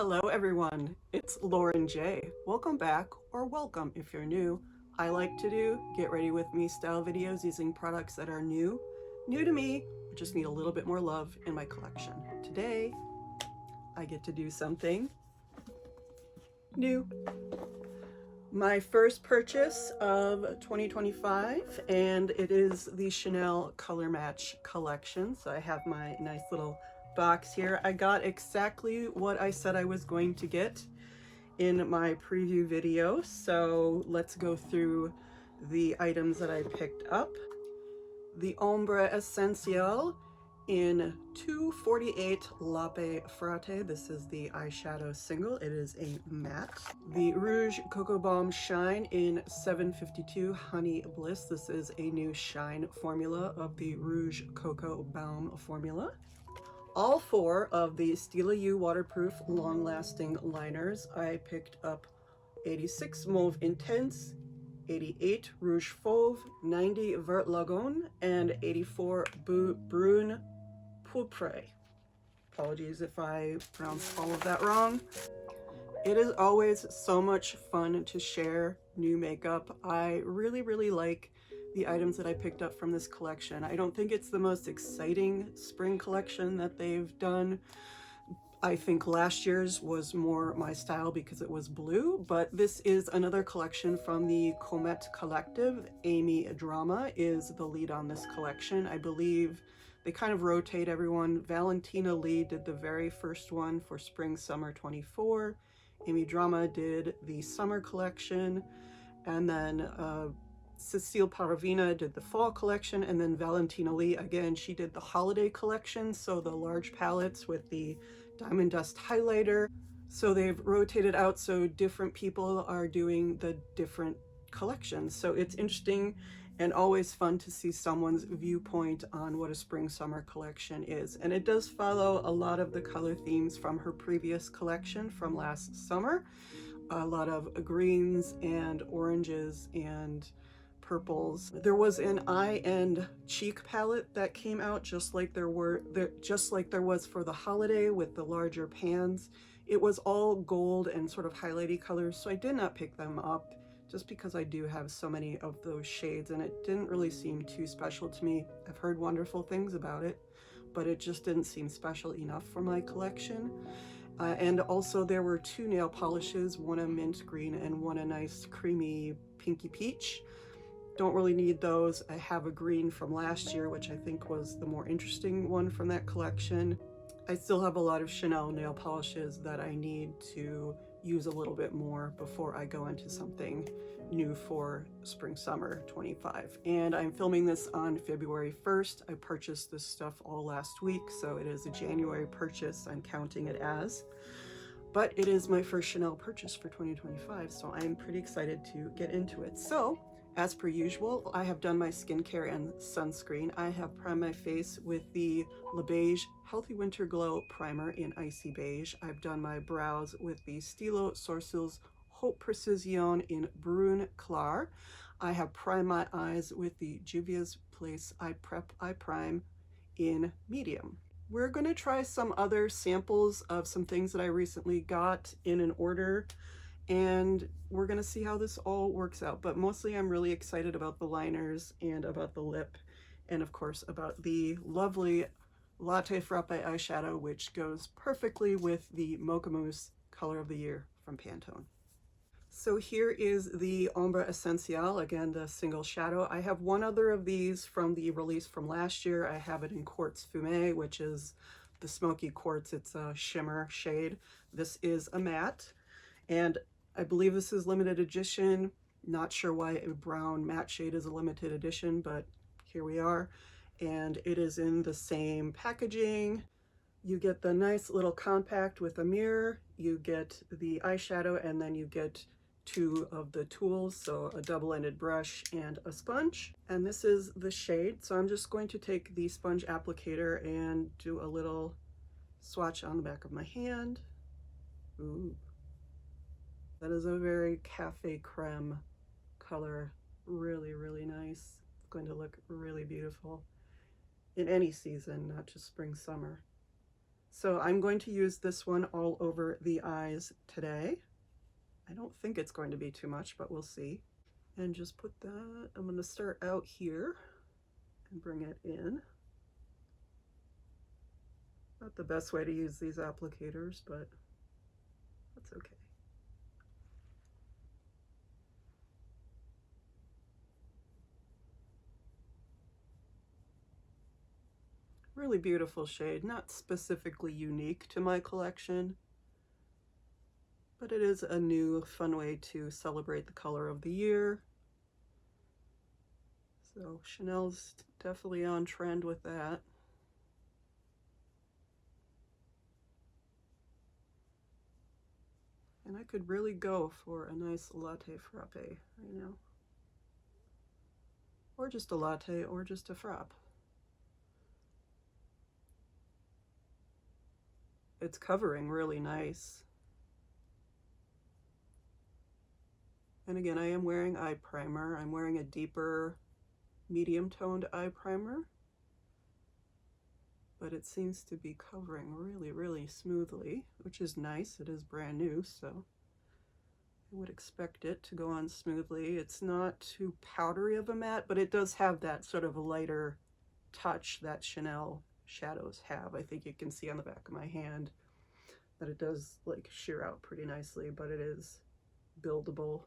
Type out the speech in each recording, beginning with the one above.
Hello everyone, it's Lauren J. Welcome back, or welcome if you're new. I like to do get ready with me style videos using products that are new to me, or just need a little bit more love in my collection. Today, I get to do something new. My first purchase of 2025, and it is the Chanel Color Match collection. So I have my nice little box here. I got exactly what I said I was going to get in my preview video. So let's go through the items that I picked up. The Ombré Essentielle in 248 Latte Frappe. This is the eyeshadow single. It is a matte. The Rouge Coco Baume Shine in 752 Honey Bliss. This is a new shine formula of the Rouge Coco Baume formula. All four of the Stylo waterproof long-lasting liners. I picked up 86 Mauve Intense, 88 Rouge Fauve, 90 Vert Lagon, and 84 Brun Pourpre. Apologies if I pronounced all of that wrong. It is always so much fun to share new makeup. I really like the items that I picked up from this collection. I don't think it's the most exciting spring collection that they've done. I think last year's was more my style because it was blue, but this is another collection from the Comet Collective. Amy Drama is the lead on this collection. I believe they kind of rotate everyone. Valentina Lee did the very first one for spring summer 24. Amy Drama did the summer collection, and then Cecile Paravina did the fall collection, and then Valentina Lee, again, she did the holiday collection, so the large palettes with the diamond dust highlighter. So they've rotated out so different people are doing the different collections. So it's interesting and always fun to see someone's viewpoint on what a spring summer collection is. And it does follow a lot of the color themes from her previous collection from last summer. A lot of greens and oranges and purples. There was an eye and cheek palette that came out just like there was for the holiday with the larger pans. It was all gold and sort of highlighty colors, so I did not pick them up just because I do have so many of those shades and it didn't really seem too special to me. I've heard wonderful things about it, but it just didn't seem special enough for my collection. And also there were two nail polishes, one a mint green and one a nice creamy pinky peach. Don't really need those. I have a green from last year, which I think was the more interesting one from that collection. I still have a lot of Chanel nail polishes that I need to use a little bit more before I go into something new for spring summer 25. And I'm filming this on February 1st. I purchased this stuff all last week, so it is a January purchase. I'm counting it as. But it is my first Chanel purchase for 2025, so I'm pretty excited to get into it. So, as per usual, I have done my skincare and sunscreen. I have primed my face with the Beige Healthy Winter Glow Primer in Icy Beige. I've done my brows with the Stylo Sourcils Haute Precision in Brun Clair. I have primed my eyes with the Juvia's Place Eye Prep Eye Prime in Medium. We're going to try some other samples of some things that I recently got in an order, and we're gonna see how this all works out. But mostly I'm really excited about the liners and about the lip, and of course about the lovely Latte Frappe eyeshadow, which goes perfectly with the Mocha Mousse Color of the Year from Pantone. So here is the Ombré Essentielle, again the single shadow. I have one other of these from the release from last year. I have it in Quartz Fumé, which is the smoky quartz. It's a shimmer shade. This is a matte, and I believe this is limited edition. Not sure why a brown matte shade is a limited edition, but here we are. And it is in the same packaging. You get the nice little compact with a mirror, you get the eyeshadow, and then you get two of the tools, so a double-ended brush and a sponge. And this is the shade. So I'm just going to take the sponge applicator and do a little swatch on the back of my hand. Ooh. That is a very cafe creme color. Really nice. It's going to look really beautiful in any season, not just spring, summer. So I'm going to use this one all over the eyes today. I don't think it's going to be too much, but we'll see. And just put that, I'm going to start out here and bring it in. Not the best way to use these applicators, but that's okay. Really beautiful shade, not specifically unique to my collection, but it is a new fun way to celebrate the color of the year. So Chanel's definitely on trend with that. And I could really go for a nice latte frappe right now. Or just a latte, or just a frappe. It's covering really nice. And again, I am wearing eye primer. I'm wearing a deeper medium toned eye primer, but it seems to be covering really smoothly, which is nice. It is brand new, so I would expect it to go on smoothly. It's not too powdery of a matte, but it does have that sort of a lighter touch that Chanel shadows have. I think you can see on the back of my hand that it does like sheer out pretty nicely, but it is buildable.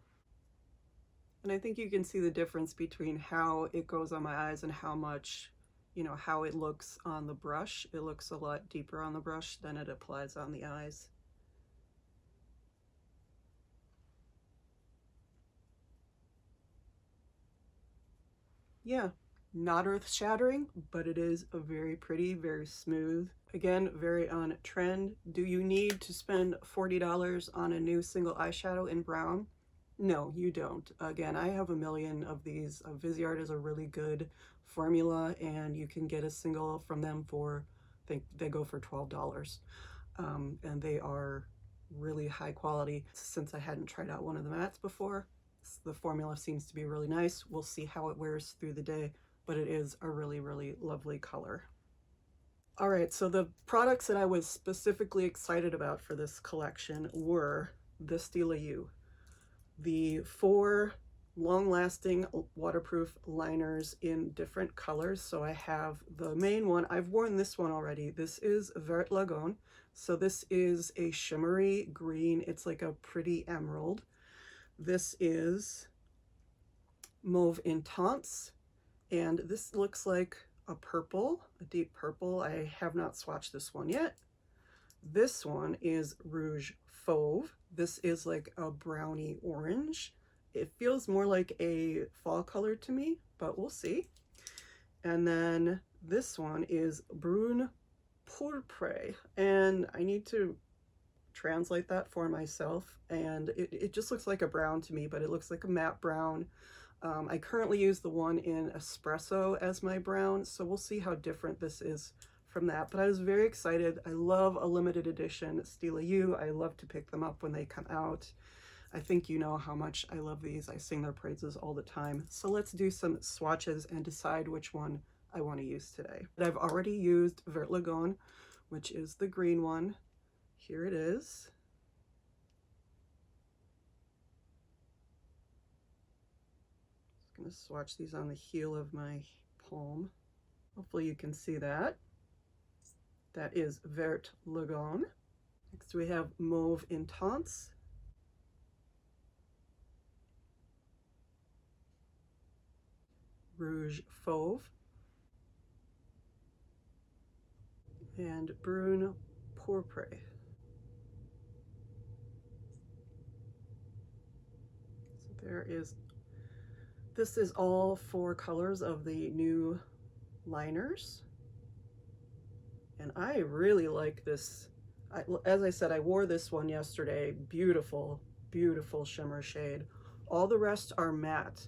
And I think you can see the difference between how it goes on my eyes and how much, you know, how it looks on the brush. It looks a lot deeper on the brush than it applies on the eyes. Yeah, not earth-shattering, but it is a very pretty, very smooth. Again, very on trend. Do you need to spend $40 on a new single eyeshadow in brown? No, you don't. Again, I have a million of these. Viseart is a really good formula, and you can get a single from them for, I think they go for $12. And they are really high quality. Since I hadn't tried out one of the mattes before, the formula seems to be really nice. We'll see how it wears through the day, but it is a really lovely color. All right, so the products that I was specifically excited about for this collection were the Stylo, the 4 long-lasting waterproof liners in different colors. So I have the main one. I've worn this one already. This is Vert Lagon. So this is a shimmery green. It's like a pretty emerald. This is Mauve Intense, and this looks like a purple, a deep purple. I have not swatched this one yet. This one is Rouge Fauve. This is like a brownie orange. It feels more like a fall color to me, but we'll see. And then this one is Brun Pourpre, and I need to translate that for myself, and it just looks like a brown to me, but it looks like a matte brown. I currently use the one in Espresso as my brown, so we'll see how different this is from that. But I was very excited. I love a limited edition Stylo. I love to pick them up when they come out. I think you know how much I love these. I sing their praises all the time. So let's do some swatches and decide which one I want to use today. I've already used Vert Lagon, which is the green one. Here it is. Just going to swatch these on the heel of my palm. Hopefully you can see that. That is Vert Lagon. Next we have Mauve Intense. Rouge Fauve. And Brun Pourpre. This is all 4 colors of the new liners, and I really like this. As I said, I wore this one yesterday. Beautiful shimmer shade. All the rest are matte,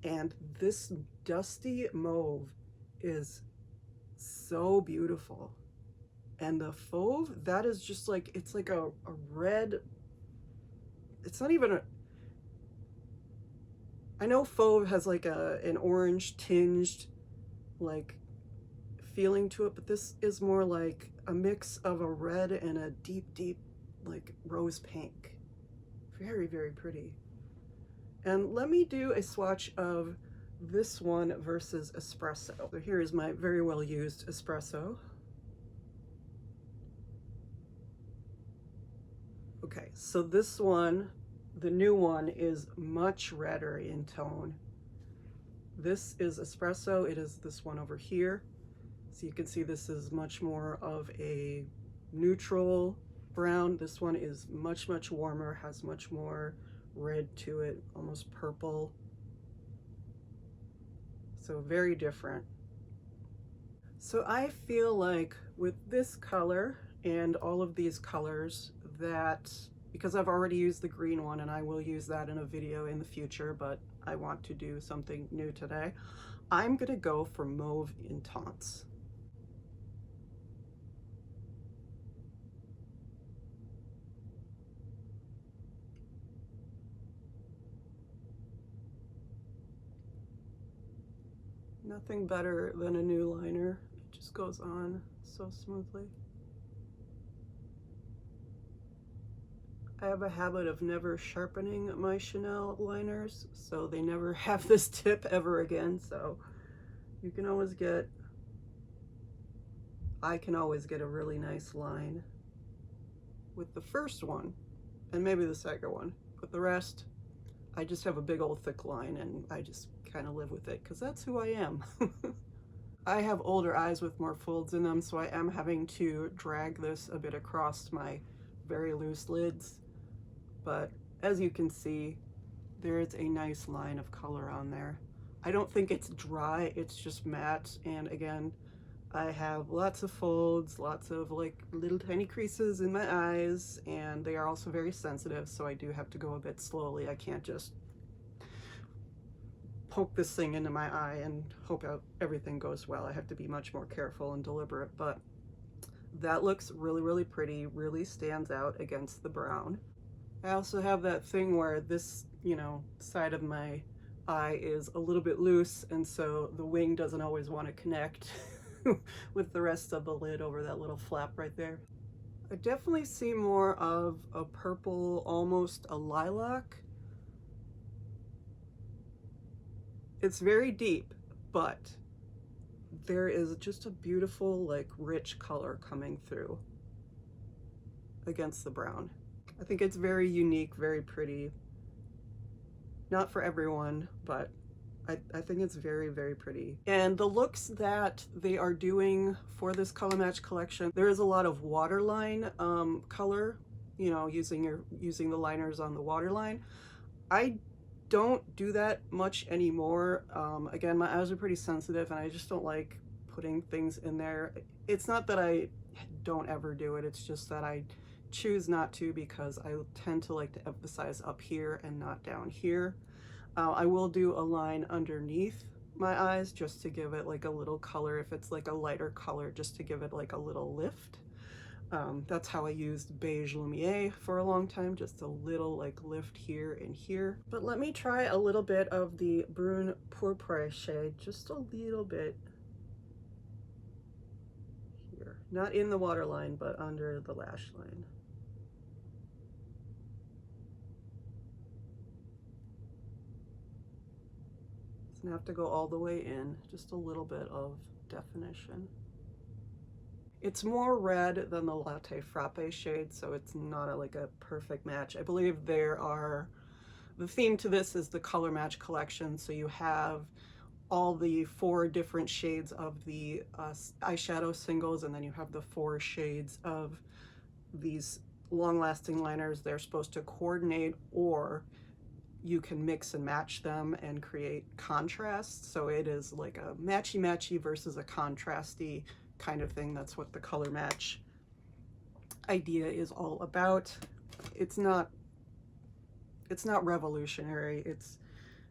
and this dusty mauve is so beautiful. And the fauve, that is just like, it's like a red, it's not even a, I know fauve has like an orange tinged like feeling to it, but this is more like a mix of a red and a deep like rose pink. Very, very pretty. And let me do a swatch of this one versus Espresso. So here is my very well used Espresso. Okay, so this one, the new one, is much redder in tone. This is Espresso, it is this one over here. So you can see this is much more of a neutral brown. This one is much warmer, has much more red to it, almost purple. So very different. So I feel like with this color and all of these colors that, because I've already used the green one and I will use that in a video in the future, but I want to do something new today, I'm gonna go for Mauve Intense. Nothing better than a new liner. It just goes on so smoothly. I have a habit of never sharpening my Chanel liners, so they never have this tip ever again, so you can always get, I can always get a really nice line with the first one, and maybe the second one, but the rest, I just have a big old thick line and I just kind of live with it because that's who I am. I have older eyes with more folds in them, so I am having to drag this a bit across my very loose lids. But as you can see, there is a nice line of color on there. I don't think it's dry, it's just matte. And again, I have lots of folds, lots of like little tiny creases in my eyes, and they are also very sensitive, so I do have to go a bit slowly. I can't just poke this thing into my eye and hope everything goes well. I have to be much more careful and deliberate, but that looks really pretty, really stands out against the brown. I also have that thing where this, you know, side of my eye is a little bit loose, and so the wing doesn't always want to connect with the rest of the lid over that little flap right there. I definitely see more of a purple, almost a lilac. It's very deep, but there is just a beautiful, like, rich color coming through against the brown. I think it's very unique, very pretty. Not for everyone, but I think it's very pretty. And the looks that they are doing for this Color Match collection, there is a lot of waterline color, you know, using the liners on the waterline. I don't do that much anymore. Again, my eyes are pretty sensitive and I just don't like putting things in there. It's not that I don't ever do it, it's just that I choose not to because I tend to like to emphasize up here and not down here. I will do a line underneath my eyes just to give it like a little color, if it's like a lighter color, just to give it like a little lift. That's how I used Beige Lumiere for a long time, just a little like lift here and here. But let me try a little bit of the Brun Pourpre shade, just a little bit here. Not in the waterline, but under the lash line. Doesn't have to go all the way in, just a little bit of definition. It's more red than the Latte Frappe shade, so it's not like a perfect match. I believe the theme to this is the Color Match collection, so you have all the 4 different shades of the eyeshadow singles, and then you have the 4 shades of these long-lasting liners. They're supposed to coordinate, or you can mix and match them and create contrast. So it is like a matchy-matchy versus a contrasty kind of thing. That's what the Color Match idea is all about. It's not revolutionary. It's,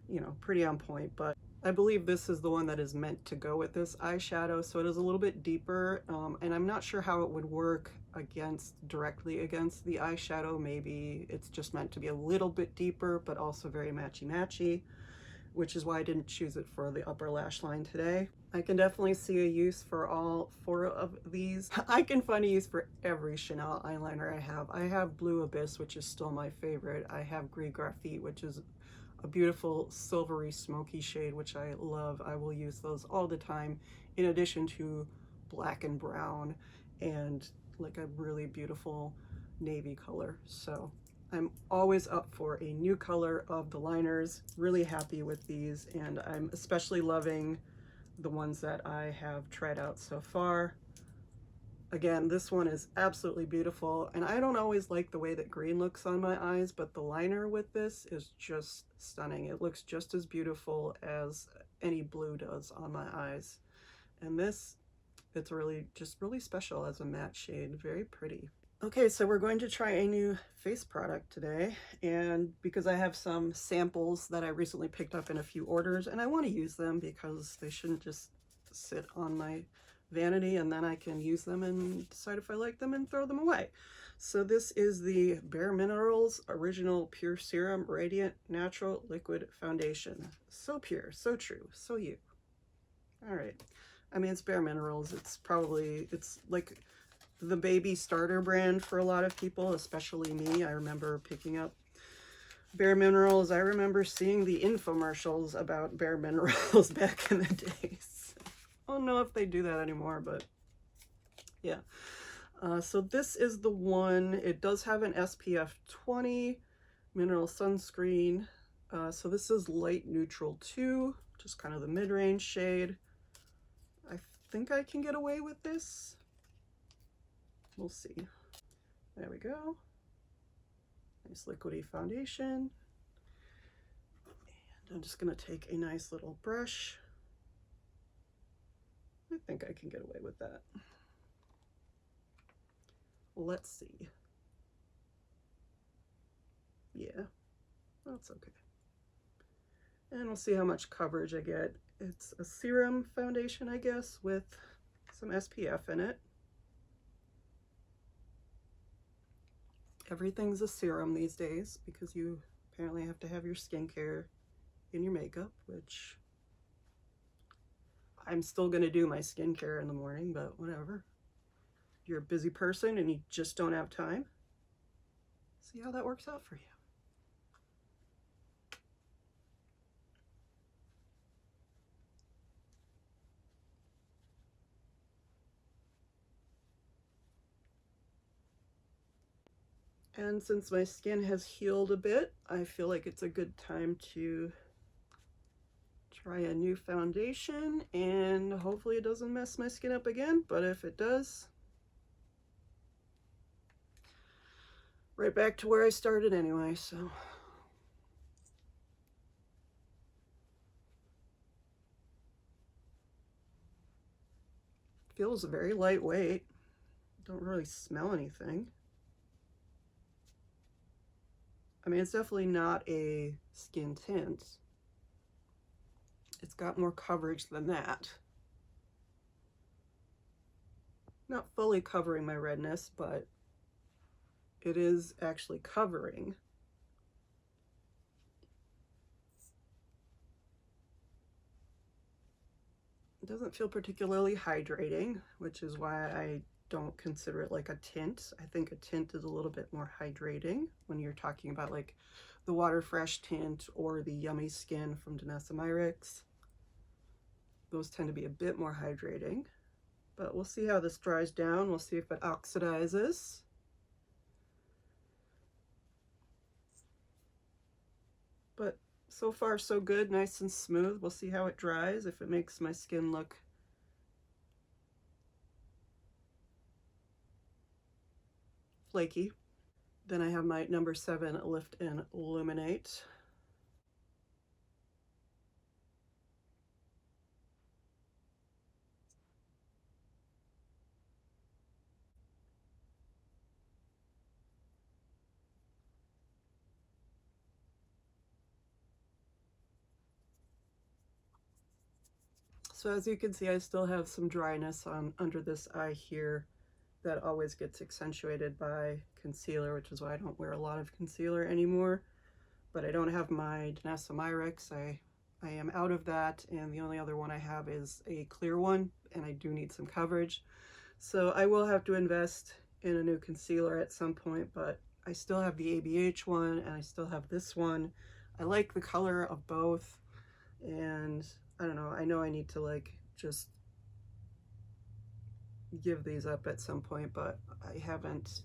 you know, pretty on point, but I believe this is the one that is meant to go with this eyeshadow. So it is a little bit deeper, and I'm not sure how it would work directly against the eyeshadow. Maybe it's just meant to be a little bit deeper, but also very matchy-matchy. which is why I didn't choose it for the upper lash line today. I can definitely see a use for all 4 of these. I can find a use for every Chanel eyeliner I have. I have Blue Abyss, which is still my favorite. I have Gris Graphite, which is a beautiful silvery smoky shade, which I love. I will use those all the time, in addition to black and brown and like a really beautiful navy color. So I'm always up for a new color of the liners. Really happy with these, and I'm especially loving the ones that I have tried out so far. Again, this one is absolutely beautiful, and I don't always like the way that green looks on my eyes, but the liner with this is just stunning. It looks just as beautiful as any blue does on my eyes. And this, it's really special as a matte shade. Very pretty. Okay, so we're going to try a new face product today, and because I have some samples that I recently picked up in a few orders, and I want to use them because they shouldn't just sit on my vanity, and then I can use them and decide if I like them and throw them away. So this is the Bare Minerals Original Pure Serum Radiant Natural Liquid Foundation. So pure, so true, so you. All right. I mean, it's Bare Minerals. It's like the baby starter brand for a lot of people, especially me. I remember picking up Bare Minerals. I remember seeing the infomercials about Bare Minerals back in the days. I don't know if they do that anymore, but yeah. So this is the one. It does have an SPF 20 mineral sunscreen. So this is light neutral 2, just kind of the mid-range shade. I think I can get away with this. We'll see. There we go. Nice liquidy foundation. And I'm just gonna take a nice little brush. I think I can get away with that. Let's see. Yeah, that's okay. And we'll see how much coverage I get. It's a serum foundation, I guess, with some SPF in it. Everything's a serum these days because you apparently have to have your skincare in your makeup, which I'm still going to do my skincare in the morning, but whatever. If you're a busy person and you just don't have time, see how that works out for you. And since my skin has healed a bit, I feel like it's a good time to try a new foundation, and hopefully it doesn't mess my skin up again, but if it does, right back to where I started anyway, so. Feels very lightweight. Don't really smell anything. I mean, it's definitely not a skin tint. It's got more coverage than that. Not fully covering my redness, but it is actually covering. It doesn't feel particularly hydrating, which is why I don't consider it like a tint. I think a tint is a little bit more hydrating when you're talking about like the Water Fresh tint or the Yummy Skin from Danessa Myricks. Those tend to be a bit more hydrating, but we'll see how this dries down. We'll see if it oxidizes. But so far so good, nice and smooth. We'll see how it dries, if it makes my skin look flaky. Then I have my number 7 Lift and Illuminate. So as you can see, I still have some dryness on under this eye here that always gets accentuated by concealer, which is why I don't wear a lot of concealer anymore. But I don't have my Danessa Myricks. I I am out of that, and the only other one I have is a clear one, and I do need some coverage. So I will have to invest in a new concealer at some point, but I still have the ABH one, and I still have this one. I like the color of both, and I don't know, I know I need to like just give these up at some point, but I haven't.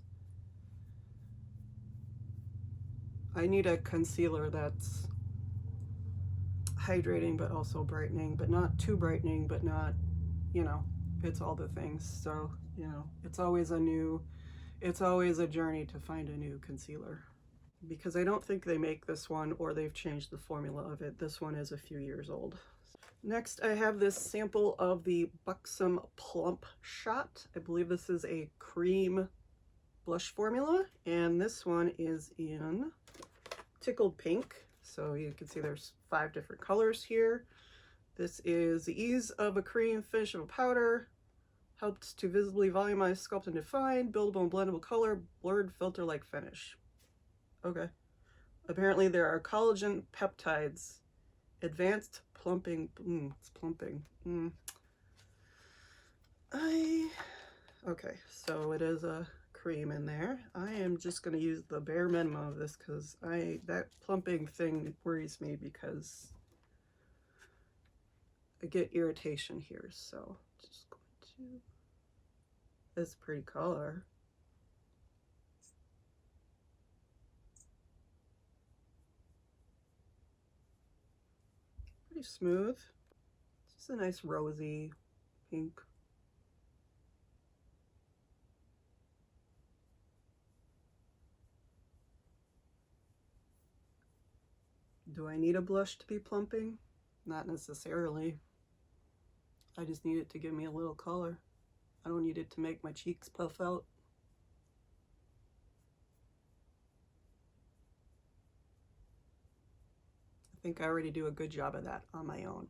I need a concealer that's hydrating but also brightening, but not too brightening, but not, you know, it's all the things. So, you know, it's always a journey to find a new concealer, because I don't think they make this one, or they've changed the formula of it. This one is a few years old. Next, I have this sample of the Buxom Plump Shot. I believe this is a cream blush formula, and this one is in Tickled Pink. So you can see there's 5 different colors here. This is the ease of a cream, finish of a powder, helps to visibly volumize, sculpt, and define, buildable and blendable color, blurred filter-like finish. Okay. Apparently there are collagen peptides, advanced plumping, it's plumping. Okay, so it is a cream in there. I am just going to use the bare minimum of this, because that plumping thing worries me, because I get irritation here. So just going to, that's a pretty color. Pretty smooth. It's just a nice rosy pink. Do I need a blush to be plumping? Not necessarily. I just need it to give me a little color. I don't need it to make my cheeks puff out. I think I already do a good job of that on my own.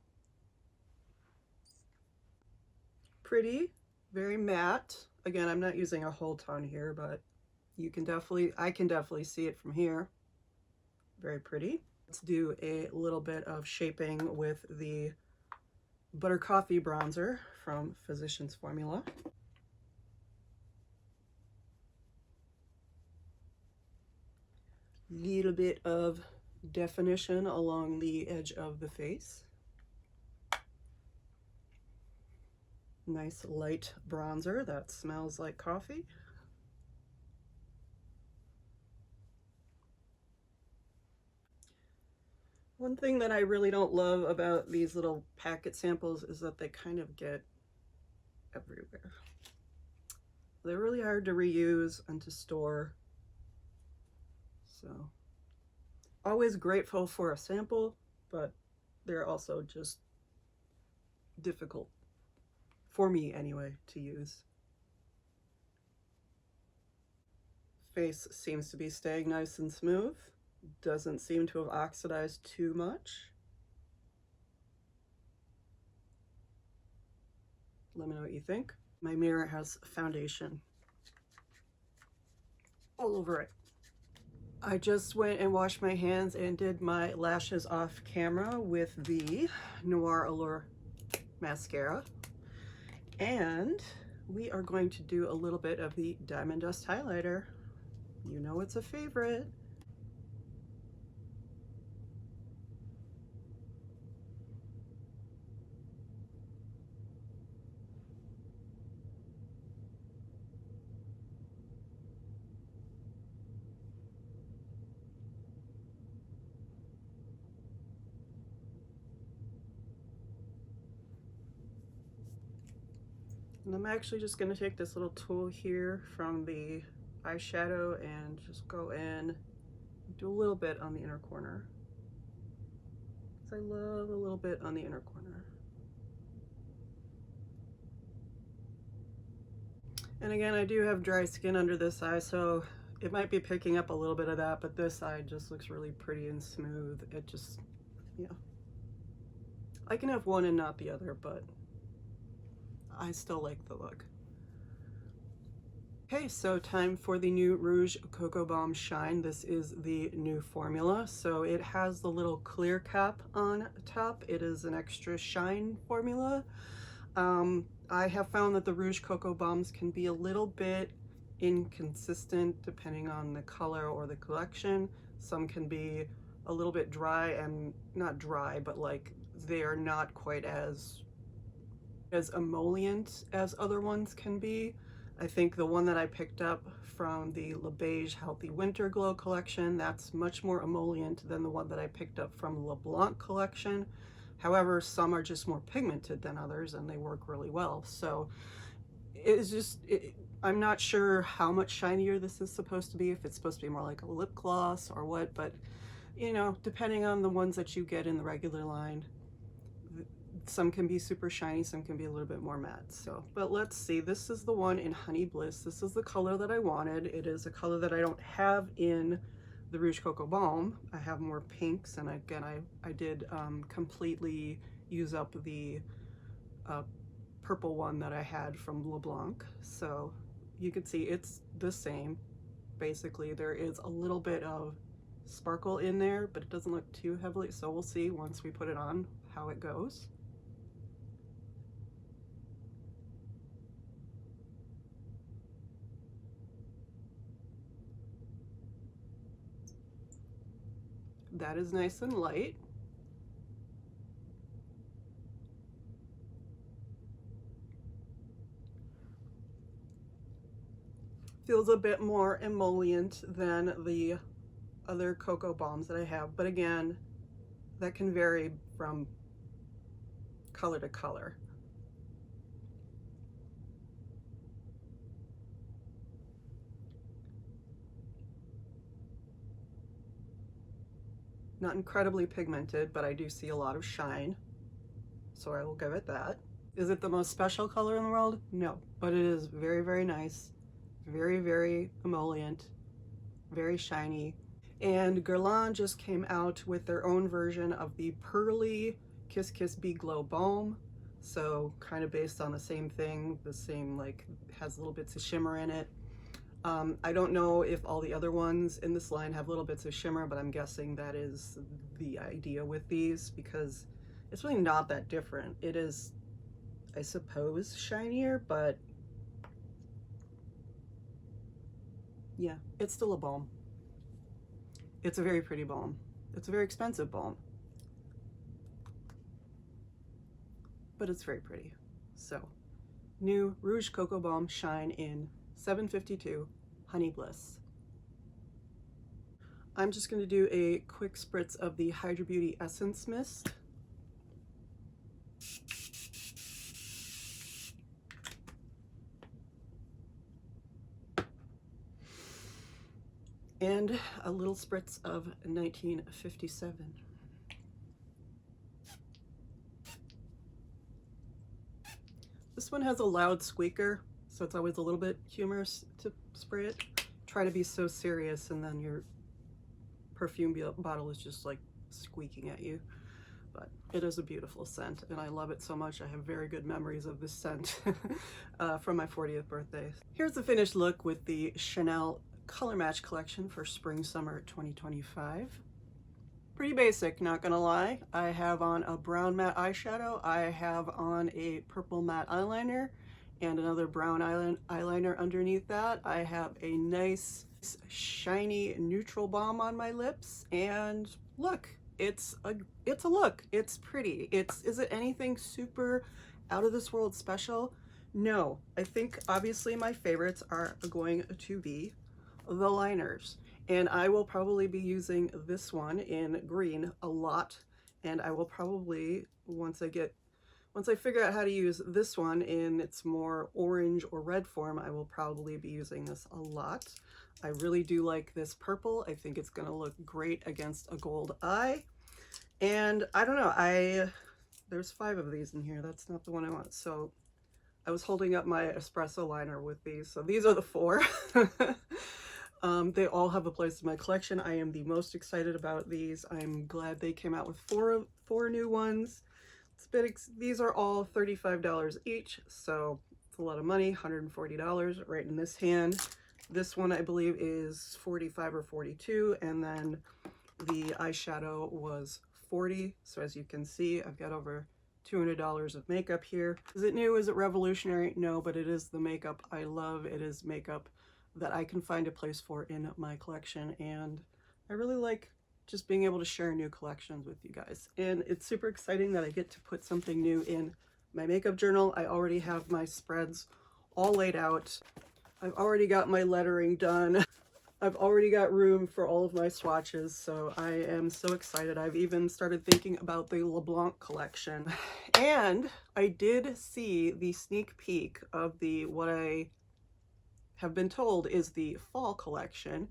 Pretty, very matte. Again, I'm not using a whole ton here, but you can definitely, I can definitely see it from here. Very pretty. Let's do a little bit of shaping with the Butter Coffee bronzer from Physicians Formula. Little bit of definition along the edge of the face. Nice light bronzer that smells like coffee. One thing that I really don't love about these little packet samples is that they kind of get everywhere. They're really hard to reuse and to store. So, always grateful for a sample, but they're also just difficult, for me anyway, to use. Face seems to be staying nice and smooth. Doesn't seem to have oxidized too much. Let me know what you think. My mirror has foundation all over it. I just went and washed my hands and did my lashes off camera with the Noir Allure mascara. And we are going to do a little bit of the Diamond Dust highlighter. You know it's a favorite. And I'm actually just going to take this little tool here from the eyeshadow and just go in and do a little bit on the inner corner. Because I love a little bit on the inner corner. And again, I do have dry skin under this eye, so it might be picking up a little bit of that, but this side just looks really pretty and smooth. It just, yeah. I can have one and not the other, but I still like the look. Okay, so time for the new Rouge Coco Balm Shine. This is the new formula. So it has the little clear cap on top. It is an extra shine formula. I have found that the Rouge Coco Balms can be a little bit inconsistent depending on the color or the collection. Some can be a little bit dry, and not dry, but like they are not quite as emollient as other ones can be. I think the one that I picked up from the Beige Healthy Winter Glow collection, that's much more emollient than the one that I picked up from the LeBlanc collection. However, some are just more pigmented than others and they work really well. So it's just, I'm not sure how much shinier this is supposed to be, if it's supposed to be more like a lip gloss or what, but you know, depending on the ones that you get in the regular line, some can be super shiny, some can be a little bit more matte. So, but let's see, this is the one in Honey Bliss. This is the color that I wanted. It is a color that I don't have in the Rouge Coco Balm. I have more pinks, and again, I did completely use up the purple one that I had from LeBlanc. So you can see it's the same. Basically, there is a little bit of sparkle in there, but it doesn't look too heavily. So we'll see once we put it on how it goes. That is nice and light. Feels a bit more emollient than the other Coco Balms that I have, but again, that can vary from color to color. Not incredibly pigmented, but I do see a lot of shine, so I will give it that. Is it the most special color in the world? No, but it is very, very nice. Very, very emollient, very shiny. And Guerlain just came out with their own version of the Pearly Kiss Kiss Be Glow Balm. So kind of based on the same thing, the same, like, has little bits of shimmer in it. I don't know if all the other ones in this line have little bits of shimmer, but I'm guessing that is the idea with these, because it's really not that different. It is, I suppose, shinier, but yeah, it's still a balm. It's a very pretty balm. It's a very expensive balm, but it's very pretty. So, new Rouge Coco Balm Shine in 752 Honey Bliss. I'm just going to do a quick spritz of the Hydra Beauty Essence Mist. And a little spritz of 1957. This one has a loud squeaker, so it's always a little bit humorous to spray it. Try to be so serious, and then your perfume bottle is just like squeaking at you. But it is a beautiful scent, and I love it so much. I have very good memories of this scent from my 40th birthday. Here's the finished look with the Chanel Color Match collection for Spring Summer 2025. Pretty basic, not gonna lie. I have on a brown matte eyeshadow, I have on a purple matte eyeliner, and another brown eyeliner underneath that. I have a nice shiny neutral balm on my lips, and look, it's a look. It's pretty. Is it anything super out of this world special? No. I think obviously my favorites are going to be the liners, and I will probably be using this one in green a lot, and I will probably, once I figure out how to use this one in its more orange or red form, I will probably be using this a lot. I really do like this purple. I think it's going to look great against a gold eye. And I don't know, there's 5 of these in here. That's not the one I want. So I was holding up my espresso liner with these. So these are the 4. They all have a place in my collection. I am the most excited about these. I'm glad they came out with 4 new ones. These are all $35 each, so It's a lot of money, $140 right in this hand. This one I believe is 45 or 42, and then the eyeshadow was 40. So as you can see, I've got over $200 of makeup here. Is it new? Is it revolutionary? No, but it is the makeup I love. It is makeup that I can find a place for in my collection, and I really like just being able to share new collections with you guys. And it's super exciting that I get to put something new in my makeup journal. I already have my spreads all laid out. I've already got my lettering done. I've already got room for all of my swatches, so I am so excited. I've even started thinking about the LeBlanc collection. And I did see the sneak peek of the, what I have been told is the fall collection.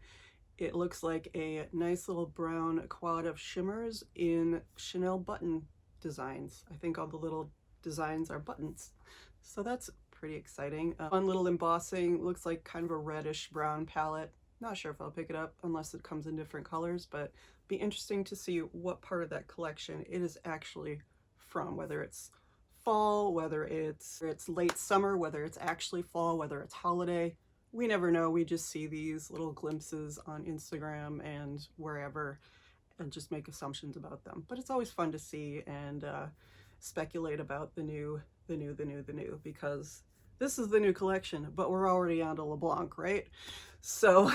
It looks like a nice little brown quad of shimmers in Chanel button designs. I think all the little designs are buttons. So that's pretty exciting. Fun little embossing, looks like kind of a reddish brown palette. Not sure if I'll pick it up unless it comes in different colors, but be interesting to see what part of that collection it is actually from, whether it's fall, whether it's late summer, whether it's actually fall, whether it's holiday. We never know. We just see these little glimpses on Instagram and wherever and just make assumptions about them. But it's always fun to see and speculate about the new, because this is the new collection, but we're already on to LeBlanc, right? So,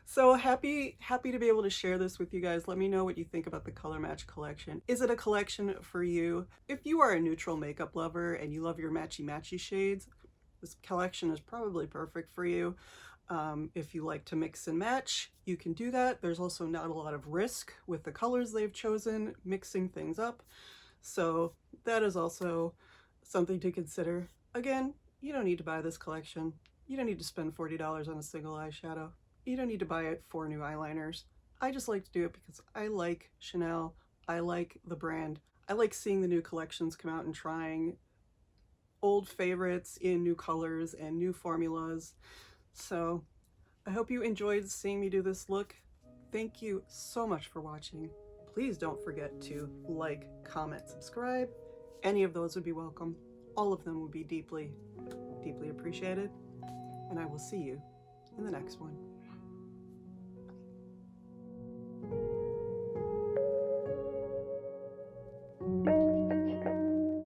so happy to be able to share this with you guys. Let me know what you think about the Color Match collection. Is it a collection for you? If you are a neutral makeup lover and you love your matchy shades, this collection is probably perfect for you. If you like to mix and match, you can do that. There's also not a lot of risk with the colors they've chosen, mixing things up. So that is also something to consider. Again, you don't need to buy this collection. You don't need to spend $40 on a single eyeshadow. You don't need to buy it 4 new eyeliners. I just like to do it because I like Chanel. I like the brand. I like seeing the new collections come out and trying old favorites in new colors and new formulas. So I hope you enjoyed seeing me do this look. Thank you so much for watching. Please don't forget to like, comment, subscribe. Any of those would be welcome. All of them would be deeply appreciated. And I will see you in the next one.